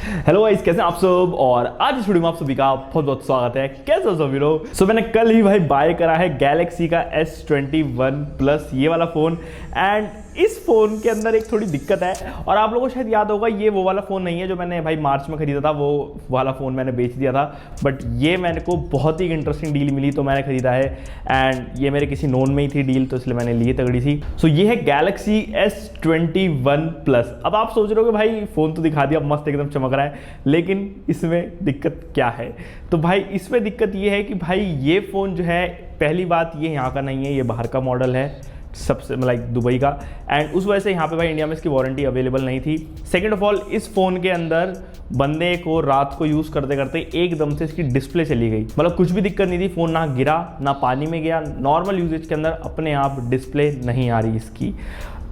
Hello guys, कैसे हैं आप सब। और आज इस वीडियो में आप सभी का बहुत बहुत स्वागत है। कैसे हो सभी लोग। मैंने कल ही भाई बाय करा है गैलेक्सी का S21 प्लस ये वाला फ़ोन। एंड इस फ़ोन के अंदर एक थोड़ी दिक्कत है, और आप लोगों को शायद याद होगा ये वो वाला फ़ोन नहीं है जो मैंने भाई मार्च में खरीदा था। वो वाला फ़ोन मैंने बेच दिया था, बट ये मेरे को बहुत ही इंटरेस्टिंग डील मिली तो मैंने खरीदा है। एंड ये मेरे किसी नोन में ही थी डील, तो इसलिए मैंने लिए तगड़ी सी। सो ये है गैलेक्सी S21 प्लस। अब आप सोच रहे हो कि भाई फ़ोन तो दिखा दिया, मस्त एकदम चमक रहा है, लेकिन इसमें दिक्कत क्या है। तो भाई इसमें दिक्कत ये है कि भाई ये फ़ोन जो है, पहली बात ये यहाँ का नहीं है, ये बाहर का मॉडल है, सबसे लाइक दुबई का। एंड उस वजह से यहाँ पे भाई इंडिया में इसकी वारंटी अवेलेबल नहीं थी। सेकंड ऑफ ऑल, इस फ़ोन के अंदर बंदे को रात को यूज़ करते करते एकदम से इसकी डिस्प्ले चली गई। मतलब कुछ भी दिक्कत नहीं थी, फ़ोन ना गिरा ना पानी में गया, नॉर्मल यूजेज के अंदर अपने आप डिस्प्ले नहीं आ रही इसकी।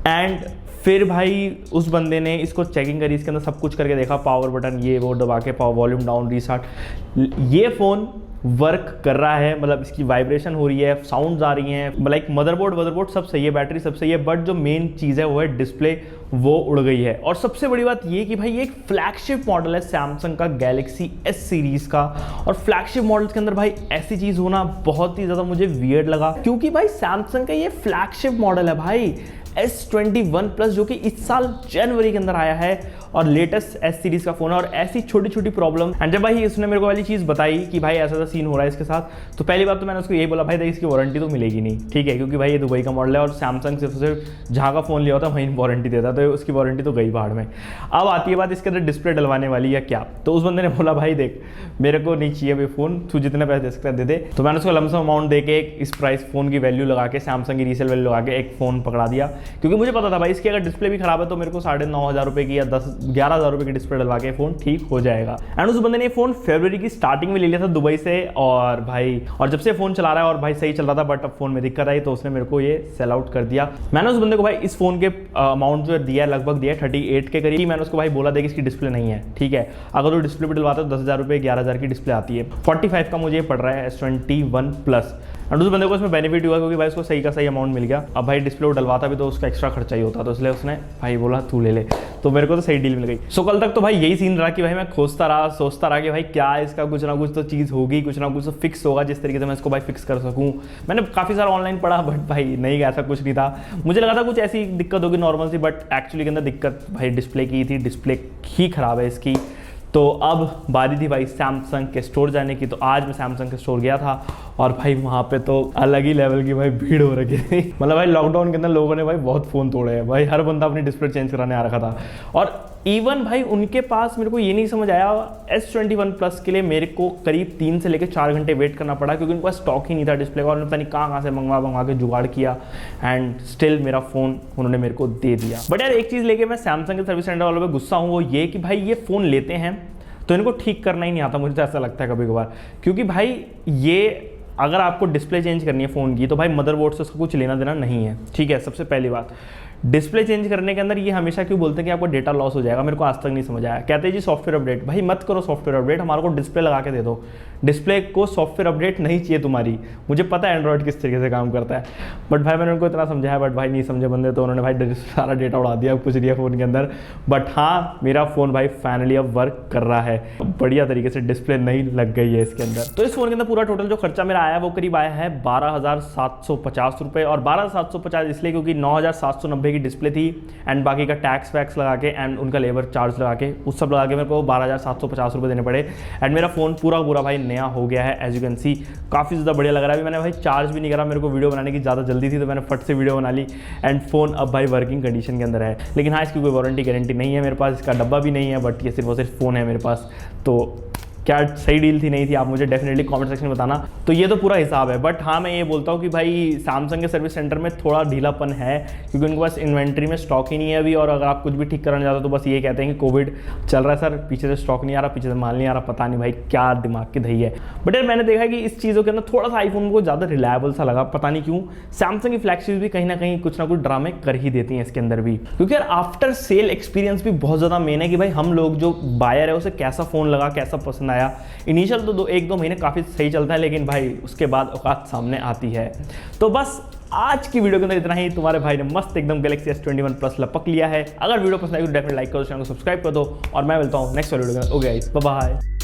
एंड फिर भाई उस बंदे ने इसको चेकिंग करी, इसके अंदर सब कुछ करके देखा, पावर बटन ये वो दबा के पावर वॉल्यूम डाउन रीस्टार्ट, ये फ़ोन वर्क कर रहा है। मतलब इसकी वाइब्रेशन हो रही है, साउंड्स आ रही हैं, लाइक मदरबोर्ड सब सही है, बैटरी सब सही है, बट जो मेन चीज़ है वो है डिस्प्ले, वो उड़ गई है। और सबसे बड़ी बात ये कि भाई ये एक फ्लैगशिप मॉडल है सैमसंग का, गैलेक्सी S सीरीज़ का। और फ्लैगशिप मॉडल के अंदर भाई ऐसी चीज़ होना बहुत ही ज़्यादा मुझे वियर्ड लगा, क्योंकि भाई सैमसंग का ये फ्लैगशिप मॉडल है भाई S21 प्लस, जो कि इस साल जनवरी के अंदर आया है और लेटेस्ट S सीरीज़ का फ़ोन है। और ऐसी छोटी छोटी प्रॉब्लम, एंड जब भाई उसने मेरे को वाली चीज़ बताई कि भाई ऐसा ऐसा सीन हो रहा है इसके साथ, तो पहली बात तो मैंने उसको यही बोला, भाई इसकी वारंटी तो मिलेगी नहीं, ठीक है, क्योंकि भाई ये दुबई का मॉडल है और सैमसंग सिर्फ जहाँ का फ़ोन लिया होता है वहीं वारंटी देता है, तो उसकी वारंटी तो गई बाहर में। अब आती है बात इसके अंदर डिस्प्ले डलवाने वाली या क्या। तो उस बंदे ने बोला भाई देख, मेरे को नहीं चाहिए भाई फ़ोन, तू जितने पैसे दे सकता है दे दे। तो मैंने उसको लमसम अमाउंट दे के इस प्राइस फ़ोन की वैल्यू लगा के, सैमसंग की रीसेल वैल्यू लगा के एक फ़ोन पकड़ा दिया, क्योंकि मुझे पता था भाई इसकी अगर डिस्प्ले भी खराब है तो मेरे को 9,500 रुपये की या 11,000 रुपये की डिस्प्ले डलवा के फ़ोन ठीक हो जाएगा। एंड उस बंदे ने फ़ोन फरवरी की स्टार्टिंग में ले लिया था दुबई से, और भाई और जब से फ़ोन चला रहा है और भाई सही चल रहा था, बट अब फ़ोन में दिक्कत आई तो उसने मेरे को ये सेल आउट कर दिया। मैंने उस बंदे को भाई इस फ़ोन के अमाउंट जो दिया है, लगभग दिया है 38 के करीब। मैंने उसको भाई बोला था कि इसकी डिस्प्ले नहीं है, ठीक है, अगर वो डिस्प्ले भी डलवाता है तो 10,000 रुपये 11,000 की डिस्प्ले आती है। 45 का मुझे पड़ रहा है S21 प्लस। एंड उस बंदे को इसमें बेनिफिट हुआ क्योंकि भाई उसको सही का सही अमाउंट मिल गया। अब भाई डिस्प्ले डलवाता भी तो उसका एक्स्ट्रा खर्चा ही होता, तो इसलिए उसने भाई बोला तू ले ले, तो मेरे को तो सही डील मिल गई। सो कल तक तो भाई यही सीन रहा कि भाई मैं खोजता रहा, सोचता रहा कि भाई क्या इसका कुछ ना कुछ तो चीज़ होगी, कुछ ना कुछ तो फिक्स होगा जिस तरीके से मैं इसको भाई फिक्स कर सकूँ। मैंने काफ़ी सारा ऑनलाइन पढ़ा, बट भाई नहीं, ऐसा कुछ नहीं था। मुझे लगा था कुछ ऐसी दिक्कत होगी नॉर्मल सी, बट एक्चुअली के अंदर दिक्कत भाई डिस्प्ले की थी, डिस्प्ले ही ख़राब है इसकी। तो अब बारी थी भाई सैमसंग के स्टोर जाने की। तो आज मैं सैमसंग के स्टोर गया था, और भाई वहाँ पे तो अलग ही लेवल की भाई भीड़ हो रखी थी। मतलब भाई लॉकडाउन के अंदर लोगों ने भाई बहुत फ़ोन तोड़े हैं भाई, हर बंदा अपनी डिस्प्ले चेंज कराने आ रखा था। और इवन भाई उनके पास, मेरे को ये नहीं समझ आया, S21 प्लस के लिए मेरे को करीब 3 से लेकर 4 घंटे वेट करना पड़ा, क्योंकि उनके पास स्टॉक ही नहीं था डिस्प्ले का, और पता नहीं कहाँ से मंगवा के जुगाड़ किया, एंड स्टिल मेरा फ़ोन उन्होंने मेरे को दे दिया। बट यार एक चीज़ लेके मैं सैमसंग के सर्विस सेंटर वालों पर गुस्सा हूँ, वो ये कि भाई ये फ़ोन लेते हैं तो इनको ठीक करना ही नहीं आता। मुझे तो ऐसा लगता है कभी कभार, क्योंकि भाई ये अगर आपको डिस्प्ले चेंज करनी है फ़ोन की, तो भाई मदरबोर्ड से उसका कुछ लेना देना नहीं है, ठीक है। सबसे पहली बात, डिस्प्ले चेंज करने के अंदर ये हमेशा क्यों बोलते हैं कि आपको डेटा लॉस हो जाएगा, मेरे को आज तक नहीं समझ आया। कहते हैं जी सॉफ्टवेयर अपडेट, भाई मत करो सॉफ्टवेयर अपडेट, हमारे को डिस्प्ले लगा के दे दो। डिस्प्ले को सॉफ्टवेयर अपडेट नहीं चाहिए तुम्हारी। मुझे पता है एंड्रॉइड किस तरीके से काम करता है, बट भाई मैंने उनको इतना समझाया, बट भाई नहीं समझे बंदे, तो उन्होंने भाई सारा डेटा उड़ा दिया, कुछ दिया फ़ोन के अंदर। बट हाँ, मेरा फ़ोन भाई फाइनली अब वर्क कर रहा है बढ़िया तरीके से, डिस्प्ले नहीं लग गई है इसके अंदर। तो इस फ़ोन के अंदर पूरा टोटल जो खर्चा मेरा आया वो करीब आया है 12,750 रुपये। और 12,750 इसलिए क्योंकि 9,790 की डिस्प्ले थी, एंड बाकी का टैक्स वैक्स लगा के एंड उनका लेबर चार्ज लगा के, उस सब लगा के मेरे को 12,750 रुपये देने पड़े। एंड मेरा फ़ोन पूरा भाई नया हो गया है, एज यू कैन सी, काफ़ी ज़्यादा बढ़िया लग रहा है। अभी मैंने भाई चार्ज भी नहीं करा, मेरे को वीडियो बनाने की ज़्यादा जल्दी थी, तो मैंने फट से वीडियो बना ली, एंड फ़ोन अब भाई वर्किंग कंडीशन के अंदर है। लेकिन हाँ, इसकी कोई वारंटी गारंटी नहीं है मेरे पास, इसका डब्बा भी नहीं है, बट ये सिर्फ और सिर्फ फ़ोन है मेरे पास। तो क्या सही डील थी नहीं थी, आप मुझे डेफिनेटली कमेंट सेक्शन में बताना। तो ये तो पूरा हिसाब है, बट हाँ मैं ये बोलता हूँ कि भाई सैमसंग के सर्विस सेंटर में थोड़ा ढीलापन है, क्योंकि उनके पास इन्वेंट्री में स्टॉक ही नहीं है अभी। और अगर आप कुछ भी ठीक कराने जाते हो तो बस ये कहते हैं कि कोविड चल रहा है सर, पीछे से स्टॉक नहीं आ रहा, पीछे से माल नहीं आ रहा, पता नहीं भाई क्या दिमाग की दही है। बट यार मैंने देखा है कि इस चीज़ों के अंदर थोड़ा सा आईफोन को ज़्यादा रिलायबल सा लगा, पता नहीं क्यों। सैमसंग की फ्लैगशिप भी कहीं ना कहीं कुछ ना कुछ ड्रामे कर ही देती हैं इसके अंदर भी, क्योंकि यार आफ्टर सेल एक्सपीरियंस भी बहुत ज़्यादा मेन है कि भाई हम लोग जो बायर है उसे कैसा फ़ोन लगा, कैसा पसंद आया। इनिशियल तो 1-2 महीने काफ़ी सही चलता है, लेकिन भाई उसके बाद औकात सामने आती है। तो बस आज की वीडियो के अंदर इतना ही। तुम्हारे भाई ने मस्त एकदम गैलेक्सी S21 प्लस लपक लिया है। अगर वीडियो पसंद आई तो डेफिनेटली लाइक करो, चैनल को सब्सक्राइब कर दो और मैं मिलता हूँ नेक्स्ट वीडियो में। Okay guys, bye bye.